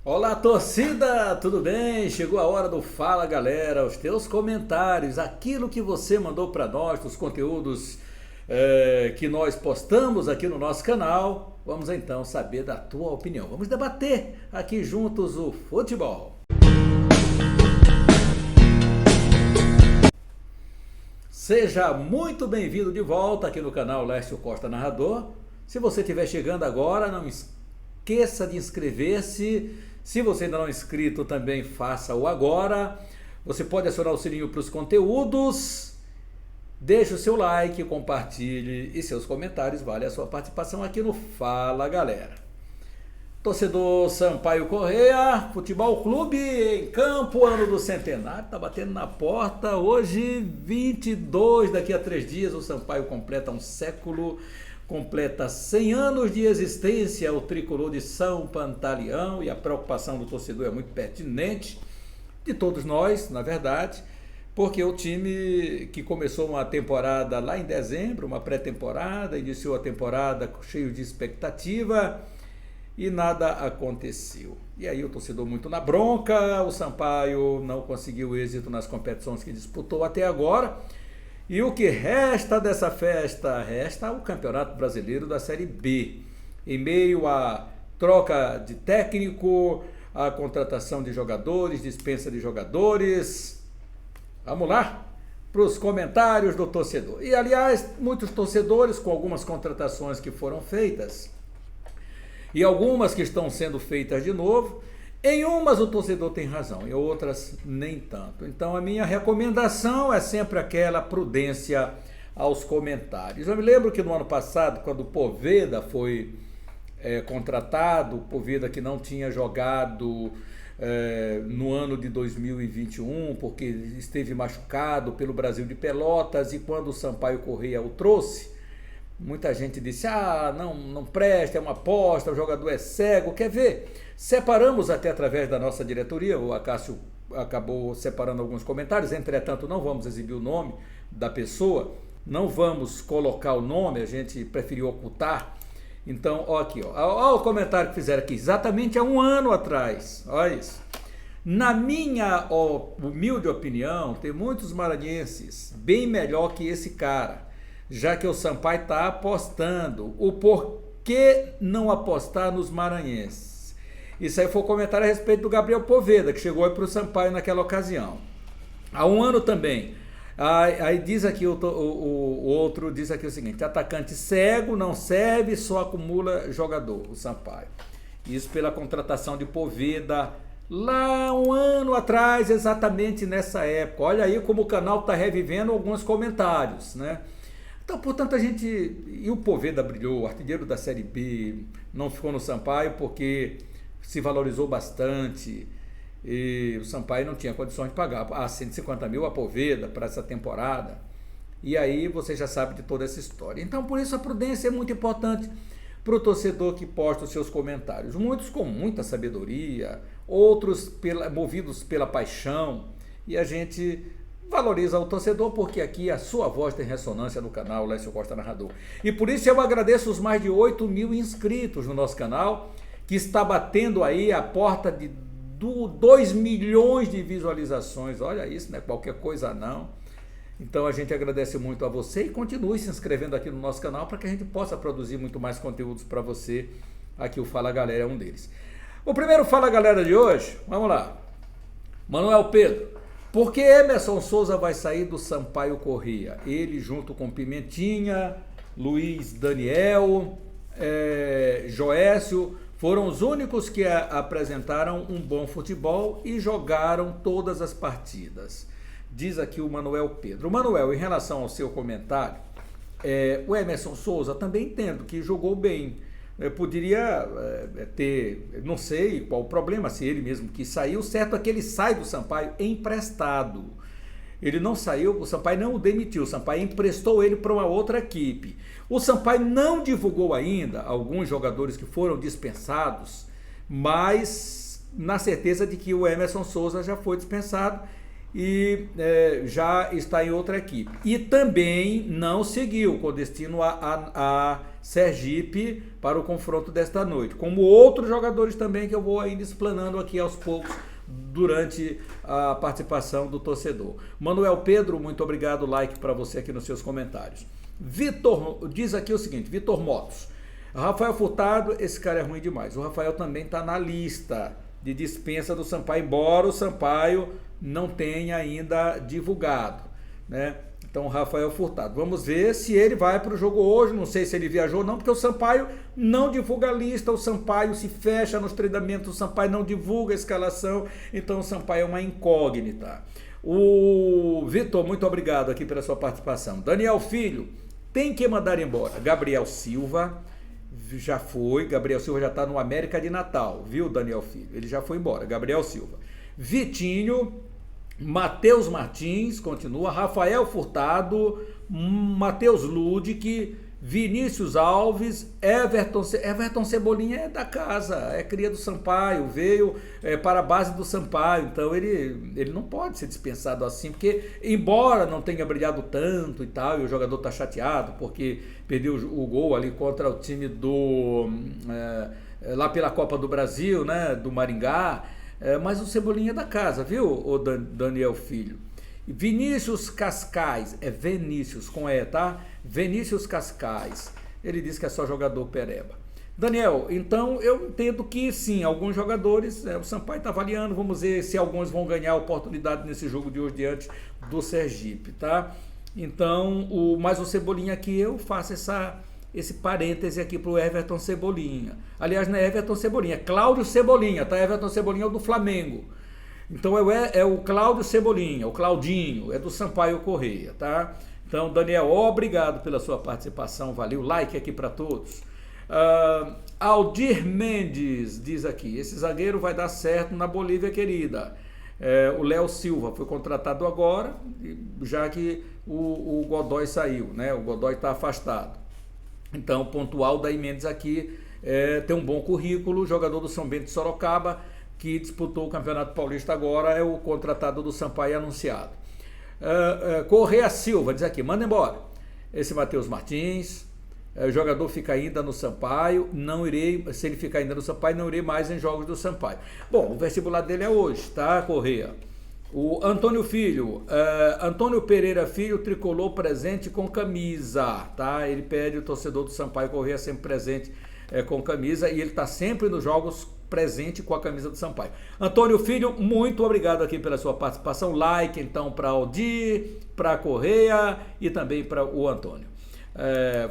Olá, torcida, tudo bem? Chegou a hora do Fala Galera, os teus comentários, aquilo que você mandou para nós, os conteúdos que nós postamos aqui no nosso canal. Vamos então saber da tua opinião. Vamos debater aqui juntos o futebol. Seja muito bem-vindo de volta aqui no canal Lécio Costa Narrador. Se você estiver chegando agora, não esqueça de inscrever-se. Se você ainda não é inscrito, também faça-o agora. Você pode acionar o sininho para os conteúdos. Deixe o seu like, compartilhe e seus comentários. Vale a sua participação aqui no Fala Galera. Torcedor Sampaio Corrêa, Futebol Clube em campo, ano do centenário, tá batendo na porta. Hoje, 22, daqui a 3 dias, o Sampaio completa um século, completa 100 anos de existência, o tricolor de São Pantaleão, e a preocupação do torcedor é muito pertinente, de todos nós, na verdade, porque o time que começou uma temporada lá em dezembro, uma pré-temporada, iniciou a temporada cheio de expectativa, e nada aconteceu. E aí o torcedor muito na bronca, o Sampaio não conseguiu êxito nas competições que disputou até agora. E o que resta dessa festa? Resta o Campeonato Brasileiro da Série B. Em meio à troca de técnico, à contratação de jogadores, dispensa de jogadores. Vamos lá para os comentários do torcedor. E aliás, muitos torcedores com algumas contratações que foram feitas e algumas que estão sendo feitas de novo. Em umas o torcedor tem razão, em outras nem tanto. Então a minha recomendação é sempre aquela prudência aos comentários. Eu me lembro que no ano passado, quando o Poveda foi contratado, o Poveda que não tinha jogado no ano de 2021, porque esteve machucado pelo Brasil de Pelotas, e quando o Sampaio Corrêa o trouxe, muita gente disse, não presta, é uma aposta, o jogador é cego, quer ver? Separamos até através da nossa diretoria, o Acácio acabou separando alguns comentários, entretanto não vamos exibir o nome da pessoa, não vamos colocar o nome, a gente preferiu ocultar. Então, ó o comentário que fizeram aqui, exatamente há 1 ano atrás, olha isso. Na minha humilde opinião, tem muitos maranhenses bem melhor que esse cara, já que o Sampaio está apostando. O porquê não apostar nos maranhenses? Isso aí foi um comentário a respeito do Gabriel Poveda, que chegou aí para o Sampaio naquela ocasião. Há 1 ano também. Aí diz aqui o outro, diz aqui o seguinte: atacante cego, não serve, só acumula jogador, o Sampaio. Isso pela contratação de Poveda lá 1 ano atrás, exatamente nessa época. Olha aí como o canal está revivendo alguns comentários, né? Então, portanto, e o Poveda brilhou, o artilheiro da Série B, não ficou no Sampaio porque se valorizou bastante, e o Sampaio não tinha condições de pagar 150 mil a Poveda para essa temporada, e aí você já sabe de toda essa história. Então, por isso a prudência é muito importante para o torcedor que posta os seus comentários, muitos com muita sabedoria, outros movidos pela paixão, e a gente valoriza o torcedor, porque aqui a sua voz tem ressonância no canal Lécio Costa Narrador. E por isso eu agradeço os mais de 8 mil inscritos no nosso canal, que está batendo aí a porta de 2 milhões de visualizações. Olha isso, não é qualquer coisa não. Então a gente agradece muito a você e continue se inscrevendo aqui no nosso canal para que a gente possa produzir muito mais conteúdos para você. Aqui o Fala Galera é um deles. O primeiro Fala Galera de hoje, vamos lá. Manuel Pedro: por que Emerson Souza vai sair do Sampaio Corrêa? Ele junto com Pimentinha, Luiz Daniel, Joécio, foram os únicos que apresentaram um bom futebol e jogaram todas as partidas. Diz aqui o Manuel Pedro. Manuel, em relação ao seu comentário, o Emerson Souza também entendo que jogou bem. Poderia ter, não sei qual o problema, se ele mesmo que saiu. Certo é que ele sai do Sampaio emprestado. Ele não saiu, o Sampaio não o demitiu, o Sampaio emprestou ele para uma outra equipe. O Sampaio não divulgou ainda alguns jogadores que foram dispensados, mas na certeza de que o Emerson Souza já foi dispensado e já está em outra equipe. E também não seguiu com destino a Sergipe para o confronto desta noite, como outros jogadores também que eu vou ainda explanando aqui aos poucos durante a participação do torcedor. Manuel Pedro, muito obrigado, like para você aqui nos seus comentários. Vitor, diz aqui o seguinte, Vitor Motos, Rafael Furtado, esse cara é ruim demais, o Rafael também está na lista de dispensa do Sampaio, embora o Sampaio não tenha ainda divulgado, né? Então, Rafael Furtado, vamos ver se ele vai para o jogo hoje, não sei se ele viajou ou não, porque o Sampaio não divulga a lista, o Sampaio se fecha nos treinamentos, o Sampaio não divulga a escalação, então o Sampaio é uma incógnita. O Vitor, muito obrigado aqui pela sua participação. Daniel Filho, tem que mandar embora. Gabriel Silva, já foi, Gabriel Silva já está no América de Natal, viu, Daniel Filho? Ele já foi embora, Gabriel Silva. Vitinho, Matheus Martins, continua, Rafael Furtado, Matheus Ludic, Vinícius Alves, Everton Cebolinha é da casa, é cria do Sampaio, veio para a base do Sampaio, então ele não pode ser dispensado assim, porque embora não tenha brilhado tanto e tal, e o jogador está chateado porque perdeu o gol ali contra o time lá pela Copa do Brasil, né, do Maringá, mas o Cebolinha é da casa, viu, o Daniel Filho? Vinícius Cascais, é Vinícius com E, tá? Vinícius Cascais, ele diz que é só jogador pereba. Daniel, então eu entendo que sim, alguns jogadores, o Sampaio está avaliando, vamos ver se alguns vão ganhar oportunidade nesse jogo de hoje diante do Sergipe, tá? Então, mas o Cebolinha aqui, eu faço esse parêntese aqui para o Everton Cebolinha. Aliás, não é Everton Cebolinha, é Cláudio Cebolinha, tá? Everton Cebolinha é o do Flamengo. Então é o Cláudio Cebolinha, o Claudinho, é do Sampaio Correia, tá? Então, Daniel, obrigado pela sua participação, valeu, like aqui para todos. Aldir Mendes diz aqui, esse zagueiro vai dar certo na Bolívia, querida. O Léo Silva foi contratado agora, já que o Godoy saiu, né? O Godoy está afastado. Então, pontual Daí Mendes aqui tem um bom currículo, jogador do São Bento de Sorocaba, que disputou o Campeonato Paulista agora, é o contratado do Sampaio anunciado. Correia Silva diz aqui, manda embora. Esse Matheus Martins, o jogador fica ainda no Sampaio, se ele ficar ainda no Sampaio, não irei mais em jogos do Sampaio. Bom, o vestibular dele é hoje, tá, Correia? O Antônio Filho, Antônio Pereira Filho, tricolor presente com camisa, tá? Ele pede o torcedor do Sampaio Correia sempre presente com camisa e ele está sempre nos jogos presente com a camisa do Sampaio. Antônio Filho, muito obrigado aqui pela sua participação. Like então para Aldir, para Correia e também para o Antônio.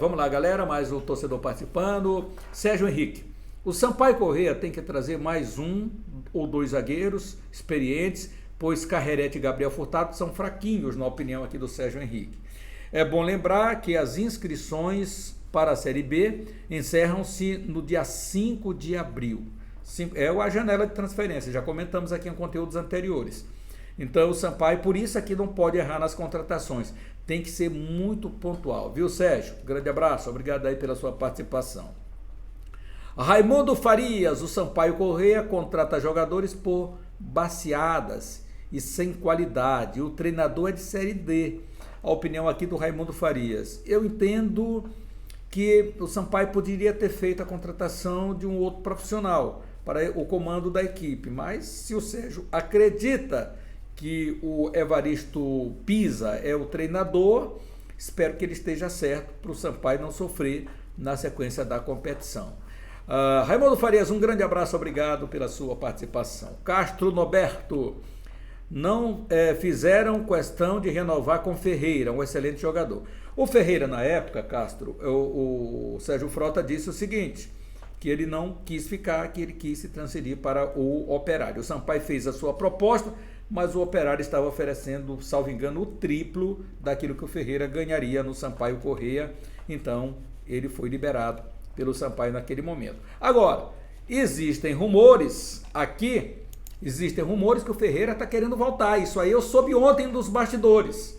Vamos lá, galera, mais o torcedor participando. Sérgio Henrique, o Sampaio Correia tem que trazer mais um ou dois zagueiros experientes, pois Carrerete e Gabriel Furtado são fraquinhos, na opinião aqui do Sérgio Henrique. É bom lembrar que as inscrições para a Série B encerram-se no dia 5 de abril. É a janela de transferência, já comentamos aqui em conteúdos anteriores. Então o Sampaio, por isso aqui não pode errar nas contratações, tem que ser muito pontual, viu, Sérgio? Grande abraço, obrigado aí pela sua participação. Raimundo Farias, o Sampaio Correia contrata jogadores por baseadas e sem qualidade, o treinador é de Série D. A opinião aqui do Raimundo Farias. Eu entendo que o Sampaio poderia ter feito a contratação de um outro profissional para o comando da equipe, mas se o Sérgio acredita que o Evaristo Pisa é o treinador, espero que ele esteja certo para o Sampaio não sofrer na sequência da competição. Raimundo Farias, um grande abraço, obrigado pela sua participação. Castro Noberto, não fizeram questão de renovar com Ferreira, um excelente jogador. O Ferreira, na época, Castro, o Sérgio Frota disse o seguinte, que ele não quis ficar, que ele quis se transferir para o Operário. O Sampaio fez a sua proposta, mas o Operário estava oferecendo, salvo engano, o triplo daquilo que o Ferreira ganharia no Sampaio Correia. Então, ele foi liberado pelo Sampaio naquele momento. Agora, existem rumores aqui, que o Ferreira está querendo voltar. Isso aí eu soube ontem dos bastidores,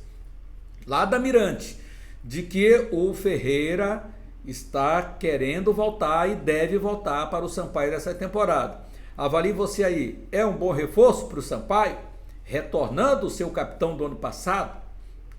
lá da Mirante, de que o Ferreira está querendo voltar e deve voltar para o Sampaio dessa temporada. Avalie você aí, é um bom reforço para o Sampaio? Retornando o seu capitão do ano passado?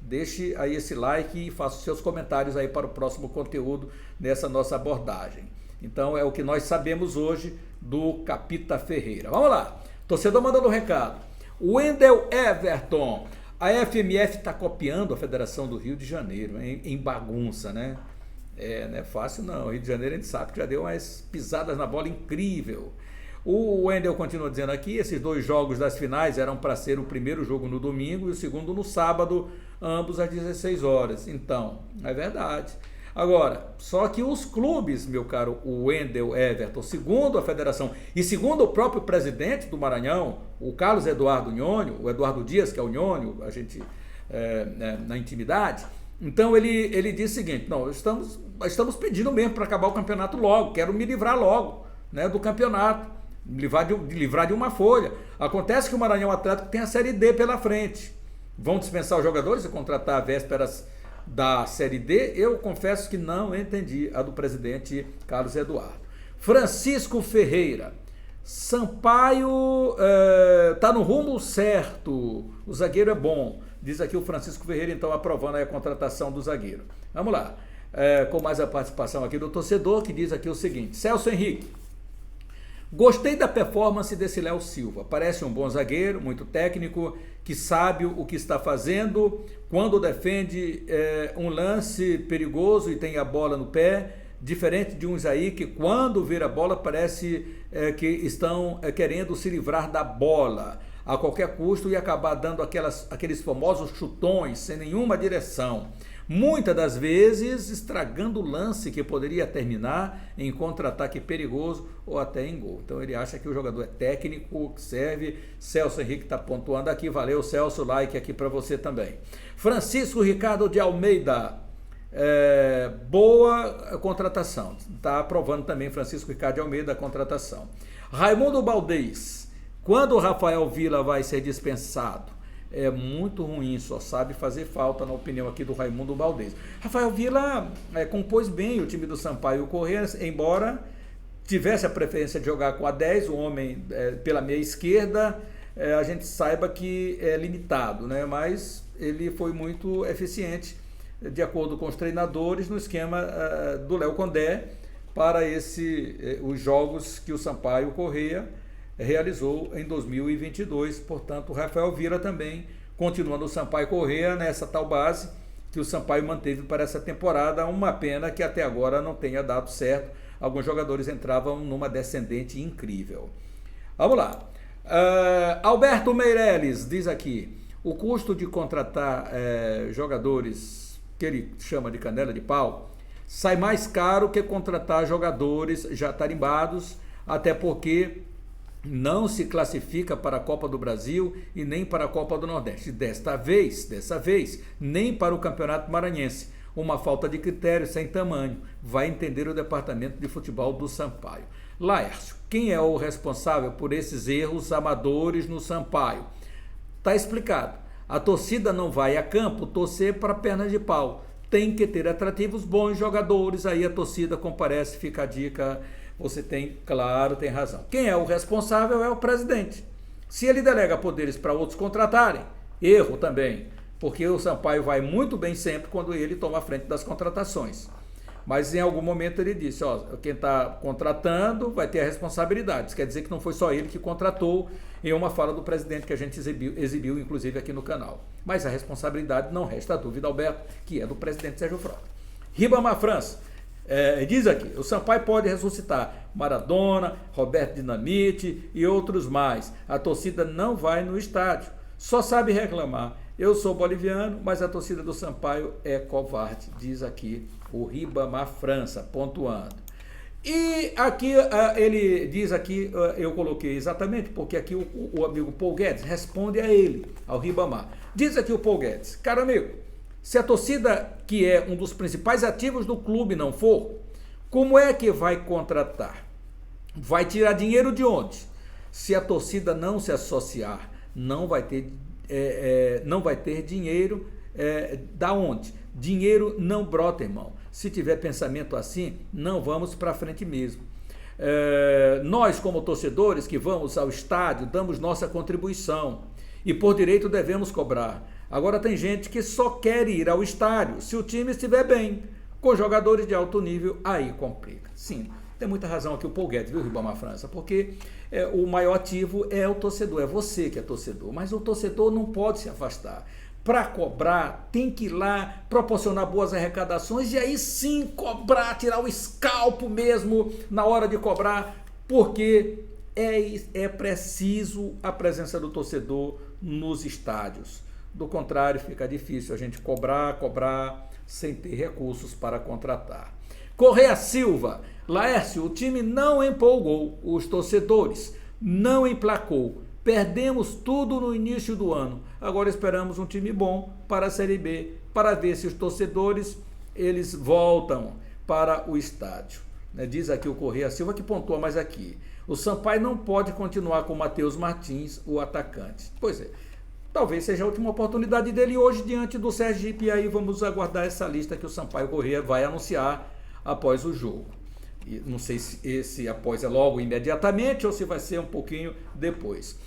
Deixe aí esse like e faça os seus comentários aí para o próximo conteúdo nessa nossa abordagem. Então é o que nós sabemos hoje do Capita Ferreira. Vamos lá, torcedor mandando um recado. Wendel Everton, a FMF está copiando a Federação do Rio de Janeiro em bagunça, né? Não é fácil não, o Rio de Janeiro a gente sabe que já deu umas pisadas na bola incrível. O Wendel continua dizendo aqui, esses 2 jogos das finais eram para ser o primeiro jogo no domingo e o segundo no sábado, ambos às 16 horas. Então, é verdade. Agora, só que os clubes, meu caro Wendel Everton, segundo a federação e segundo o próprio presidente do Maranhão, o Carlos Eduardo Nhônio, o Eduardo Dias, que é o Nhônio, a gente na intimidade, então ele diz o seguinte, não, estamos pedindo mesmo para acabar o campeonato logo, quero me livrar logo, né, do campeonato, livrar de uma folha. Acontece que o Maranhão Atlético tem a Série D pela frente, vão dispensar os jogadores e contratar a vésperas da Série D, eu confesso que não entendi a do presidente Carlos Eduardo. Francisco Ferreira, Sampaio está no rumo certo, o zagueiro é bom, diz aqui o Francisco Ferreira, então aprovando aí a contratação do zagueiro. Vamos lá, com mais a participação aqui do torcedor, que diz aqui o seguinte, Celso Henrique, gostei da performance desse Léo Silva, parece um bom zagueiro, muito técnico, que sabe o que está fazendo, quando defende um lance perigoso e tem a bola no pé, diferente de uns aí que quando vira a bola parece que estão querendo se livrar da bola a qualquer custo e acabar dando aqueles famosos chutões sem nenhuma direção. Muitas das vezes estragando o lance que poderia terminar em contra-ataque perigoso ou até em gol. Então ele acha que o jogador é técnico, que serve. Celso Henrique está pontuando aqui, valeu Celso, like aqui para você também. Francisco Ricardo de Almeida, boa contratação, está aprovando também Francisco Ricardo de Almeida a contratação. Raimundo Baldez, quando o Rafael Villa vai ser dispensado? É muito ruim, só sabe fazer falta, na opinião aqui do Raimundo Baldez. Rafael Villa compôs bem o time do Sampaio Corrêa, embora tivesse a preferência de jogar com a 10, o homem pela meia esquerda, a gente saiba que é limitado, né? Mas ele foi muito eficiente, de acordo com os treinadores, no esquema do Léo Condé, para os jogos que o Sampaio Corrêa realizou em 2022, portanto o Rafael Villa também continua no Sampaio Corrêa nessa tal base que o Sampaio manteve para essa temporada, uma pena que até agora não tenha dado certo, alguns jogadores entravam numa descendente incrível. Vamos lá, Alberto Meirelles diz aqui, o custo de contratar jogadores que ele chama de canela de pau sai mais caro que contratar jogadores já tarimbados, até porque não se classifica para a Copa do Brasil e nem para a Copa do Nordeste. Dessa vez, nem para o Campeonato Maranhense. Uma falta de critério sem tamanho. Vai entender o departamento de futebol do Sampaio. Laércio, quem é o responsável por esses erros amadores no Sampaio? Está explicado. A torcida não vai a campo torcer para pernas de pau. Tem que ter atrativos, bons jogadores, aí a torcida comparece, fica a dica. Você tem razão. Quem é o responsável é o presidente. Se ele delega poderes para outros contratarem, erro também, porque o Sampaio vai muito bem sempre quando ele toma a frente das contratações. Mas em algum momento ele disse, quem está contratando vai ter a responsabilidade. Isso quer dizer que não foi só ele que contratou, em uma fala do presidente que a gente exibiu inclusive aqui no canal. Mas a responsabilidade, não resta dúvida, Alberto, que é do presidente Sérgio Frota. Ribamar França, diz aqui, o Sampaio pode ressuscitar Maradona, Roberto Dinamite e outros mais. A torcida não vai no estádio, só sabe reclamar. Eu sou boliviano, mas a torcida do Sampaio é covarde, diz aqui o Ribamar França, pontuando. E aqui ele diz aqui, eu coloquei exatamente, porque aqui o amigo Paul Guedes responde a ele, ao Ribamar. Diz aqui o Paul Guedes, caro amigo, se a torcida, que é um dos principais ativos do clube, não for, como é que vai contratar? Vai tirar dinheiro de onde? Se a torcida não se associar, não vai ter dinheiro da onde? Dinheiro não brota, irmão. Se tiver pensamento assim, não vamos para frente mesmo. Nós, como torcedores que vamos ao estádio, damos nossa contribuição e por direito devemos cobrar. Agora tem gente que só quer ir ao estádio se o time estiver bem. Com jogadores de alto nível, aí complica. Sim, Tem muita razão aqui o Paul Guedes, viu, Ribamar França? Porque o maior ativo é o torcedor, é você que é torcedor. Mas o torcedor não pode se afastar. Para cobrar, tem que ir lá, proporcionar boas arrecadações e aí sim cobrar, tirar o escalpo mesmo na hora de cobrar, porque é preciso a presença do torcedor nos estádios. Do contrário, fica difícil a gente cobrar sem ter recursos para contratar. Correia Silva, Laércio, o time não empolgou os torcedores, não emplacou. Perdemos tudo no início do ano. Agora esperamos um time bom para a Série B, para ver se os torcedores eles voltam para o estádio. Diz aqui o Correia Silva, que pontua mais aqui. O Sampaio não pode continuar com o Matheus Martins, o atacante. Pois é, talvez seja a última oportunidade dele hoje diante do Sergipe. E aí vamos aguardar essa lista que o Sampaio Correia vai anunciar após o jogo. E não sei se esse após é logo imediatamente ou se vai ser um pouquinho depois.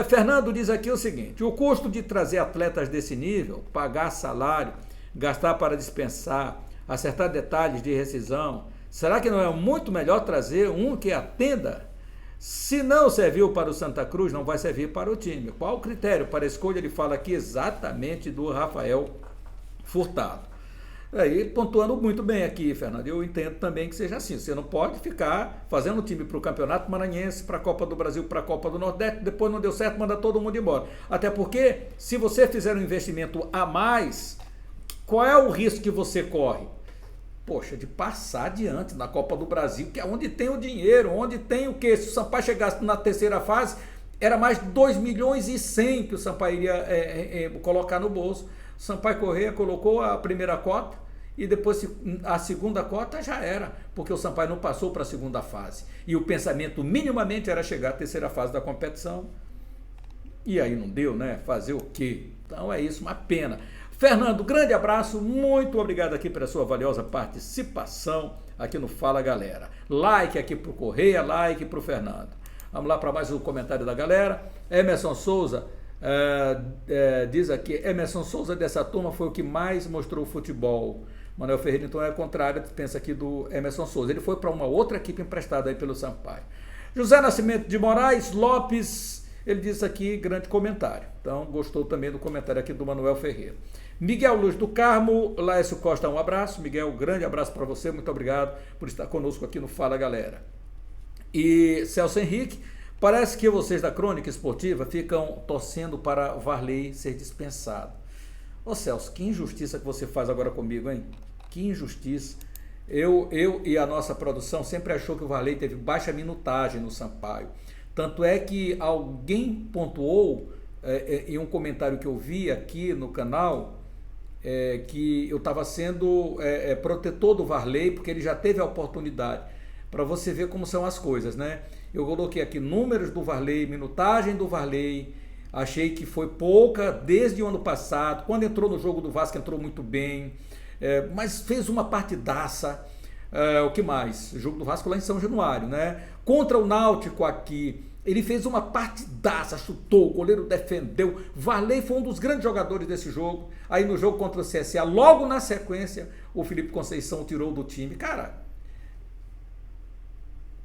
Fernando diz aqui o seguinte: o custo de trazer atletas desse nível, pagar salário, gastar para dispensar, acertar detalhes de rescisão, será que não é muito melhor trazer um que atenda? Se não serviu para o Santa Cruz, não vai servir para o time. Qual o critério para a escolha? Ele fala aqui exatamente do Rafael Furtado. Aí, pontuando muito bem aqui, Fernando, eu entendo também que seja assim. Você não pode ficar fazendo time para o Campeonato Maranhense, para a Copa do Brasil, para a Copa do Nordeste, depois não deu certo, manda todo mundo embora. Até porque, se você fizer um investimento a mais, qual é o risco que você corre? Poxa, de passar adiante na Copa do Brasil, que é onde tem o dinheiro, onde tem o quê? Se o Sampaio chegasse na terceira fase, era mais de 2 milhões e 100 que o Sampaio iria colocar no bolso. Sampaio Correia colocou a primeira cota e depois a segunda cota já era, porque o Sampaio não passou para a segunda fase. E o pensamento minimamente era chegar à terceira fase da competição. E aí não deu, né? Fazer o quê? Então é isso, uma pena. Fernando, grande abraço, muito obrigado aqui pela sua valiosa participação aqui no Fala Galera. Like aqui pro Correia, like pro Fernando. Vamos lá para mais um comentário da galera. Emerson Souza diz aqui: Emerson Souza dessa turma foi o que mais mostrou futebol. Manuel Ferreira então é contrário, pensa aqui do Emerson Souza. Ele foi para uma outra equipe emprestada aí pelo Sampaio. José Nascimento de Moraes Lopes, ele diz aqui, grande comentário. Então gostou também do comentário aqui do Manuel Ferreira. Miguel Luz do Carmo, Laércio Costa, um abraço. Miguel, grande abraço para você, muito obrigado por estar conosco aqui no Fala Galera. E Celso Henrique, parece que vocês da Crônica Esportiva ficam torcendo para o Varley ser dispensado. Ô Celso, que injustiça que você faz agora comigo, hein? Que injustiça. Eu e a nossa produção sempre achou que o Varley teve baixa minutagem no Sampaio. Tanto é que alguém pontuou em um comentário que eu vi aqui no canal, que eu estava sendo protetor do Varley, porque ele já teve a oportunidade. Para você ver como são as coisas, né? Eu coloquei aqui números do Varley, minutagem do Varley, achei que foi pouca desde o ano passado, quando entrou no jogo do Vasco entrou muito bem, mas fez uma partidaça. O que mais? O jogo do Vasco lá em São Januário, né? Contra o Náutico aqui, ele fez uma partidaça, chutou, o goleiro defendeu. Varley foi um dos grandes jogadores desse jogo. Aí no jogo contra o CSA, logo na sequência, o Felipe Conceição tirou do time. Cara,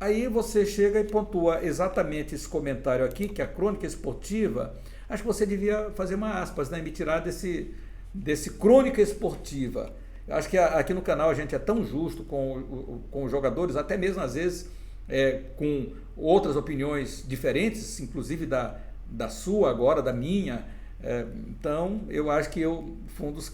aí você chega e pontua exatamente esse comentário aqui, que a Crônica Esportiva, acho que você devia fazer uma aspas, né? Me tirar desse Crônica Esportiva. Acho que aqui no canal a gente é tão justo com os jogadores, até mesmo às vezes com outras opiniões diferentes, inclusive da sua agora, da minha. Então, eu acho que eu fui um dos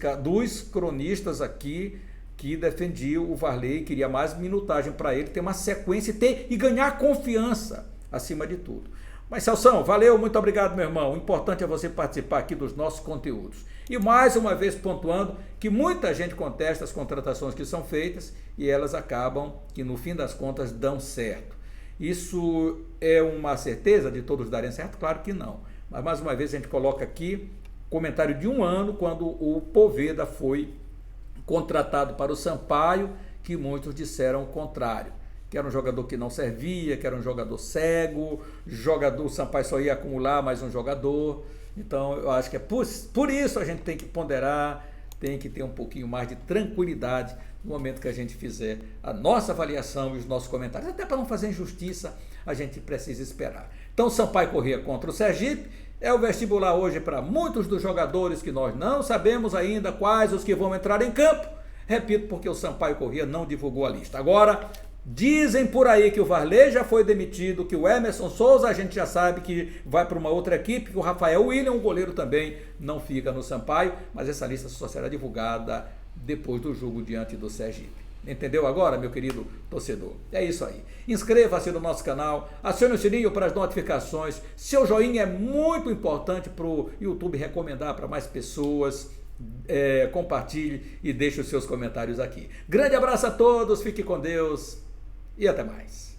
cronistas aqui que defendia o Varley, queria mais minutagem para ele, ter uma sequência e ganhar confiança acima de tudo. Mas, Celção, valeu, muito obrigado, meu irmão. O importante é você participar aqui dos nossos conteúdos. E mais uma vez pontuando que muita gente contesta as contratações que são feitas e elas acabam que no fim das contas dão certo. Isso é uma certeza de todos darem certo? Claro que não. Mas mais uma vez a gente coloca aqui comentário de um ano quando o Poveda foi contratado para o Sampaio, que muitos disseram o contrário, que era um jogador que não servia, que era um jogador cego, o Sampaio só ia acumular mais um jogador. Então eu acho que é por isso a gente tem que ponderar, tem que ter um pouquinho mais de tranquilidade no momento que a gente fizer a nossa avaliação e os nossos comentários. Até para não fazer injustiça, a gente precisa esperar. Então, Sampaio Corrêa contra o Sergipe é o vestibular hoje para muitos dos jogadores que nós não sabemos ainda quais os que vão entrar em campo. Repito, porque o Sampaio Corrêa não divulgou a lista. Agora, dizem por aí que o Varley já foi demitido, que o Emerson Souza a gente já sabe que vai para uma outra equipe, que o Rafael William, o goleiro, também não fica no Sampaio, mas essa lista só será divulgada depois do jogo diante do Sergipe. Entendeu agora, meu querido torcedor? É isso aí. Inscreva-se no nosso canal, acione o sininho para as notificações. Seu joinha é muito importante para o YouTube recomendar para mais pessoas. Compartilhe e deixe os seus comentários aqui. Grande abraço a todos, fique com Deus e até mais.